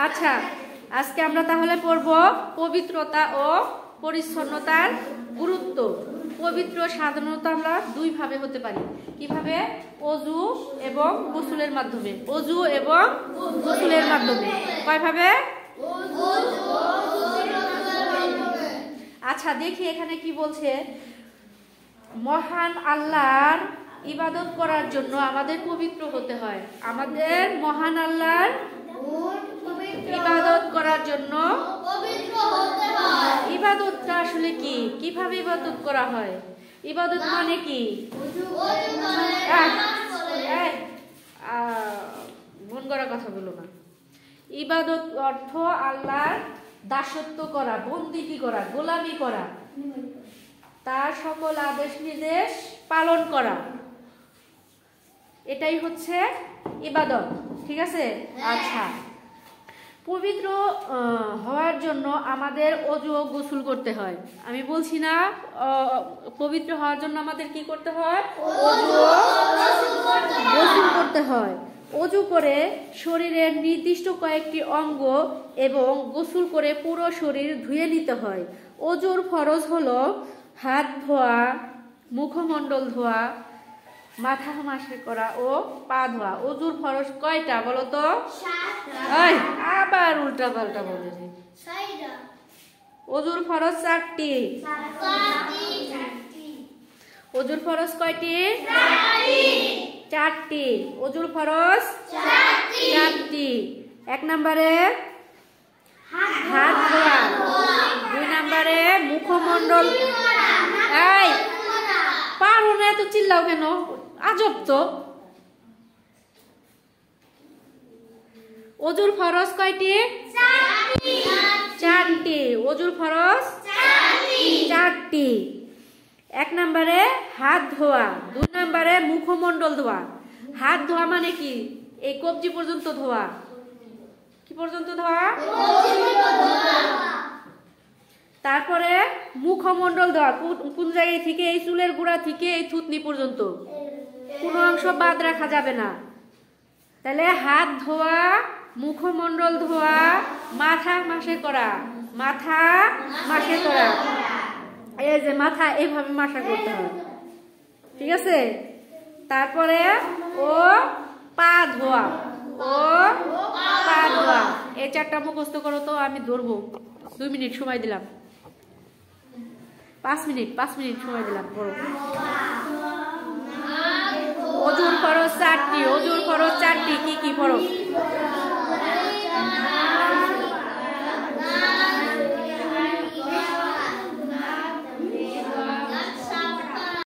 আচ্ছা, আজকে আমরা তাহলে পড়ব পবিত্রতা ও পরিচ্ছন্নতার গুরুত্ব। পবিত্র সাধারণত আমরা দুই ভাবে হতে পারি। কিভাবে? অজু এবং গোসলের মাধ্যমে। অজু এবং গোসলের মাধ্যমে। কয় ভাবে? আচ্ছা, দেখি এখানে কি বলছে। মহান আল্লাহর ইবাদত করার জন্য আমাদের পবিত্র হতে হয়। আমাদের মহান আল্লাহর ইবাদত করার জন্য ইবাদতটা আসলে কি? কিভাবে ইবাদত করা হয়? ইবাদত মানে কি? মন গড়া কথা বলো না। ইবাদত অর্থ আল্লাহর দাসত্ব করা, বন্দিগি করা, গোলামি করা, তার সকল আদেশ নির্দেশ পালন করা, এটাই হচ্ছে ইবাদত। ঠিক আছে? আচ্ছা, পবিত্র হওয়ার জন্য আমাদের অজু ও গোসল করতে হয়। আমি বলছি না পবিত্র হওয়ার জন্য আমাদের কি করতে হয়? অজু ও গোসল করতে হয়। অজু করে শরীরের নির্দিষ্ট কয়েকটি অঙ্গ এবং গোসল করে পুরো শরীর ধুয়ে নিতে হয়। অজুর ফরজ হলো হাত ধোয়া, মুখমণ্ডল ধোয়া, মাথা মাসে করা ও পা ধোয়া। অজুর ফরজ কয়টা বলো তো? আবার উল্টা পাল্টা বলে। অজুর ফরজ 4টি। অজুর ফরজ কয়টি? 4টি। অজুর ফরজ 4টি। 1 নম্বরে হাত ধোয়া, 2 নম্বরে মুখমণ্ডল। এই পারো না, এত চিল্লাও কেন? আজব তো। অজুর ফরজ কয়টি? 4টি। অজুর ফরজ 4টি। 1 নম্বরে হাত ধোয়া, 2 নম্বরে মুখমণ্ডল ধোয়া। হাত ধোয়া মানে কি? এই কবজি পর্যন্ত ধোয়া। কি পর্যন্ত ধোয়া? তারপরে মুখমণ্ডল ধোয়া, কোন জায়গায় থেকে? এই চুলের গোড়া থেকে এই থুতনি পর্যন্ত, কোনো অংশ বাদ রাখা যাবে না। তাহলে হাত ধোয়া, মুখমণ্ডল ধোয়া, মাথা মাসে করা, মাথা মাসে করা। এই যে মাথা এইভাবে মাসা করতে হবে। ঠিক আছে? তারপরে ও পা ধোয়া, ও পা ধোয়া। এই 4টা মুখস্থ করো তো, আমি ধরবো। 2 মিনিট সময় দিলাম। 5 মিনিট সময় দিলাম। পড়ো। অজুর ফরজ 4টি। অজুর ফরজ 4টি। কি কি পড়ো?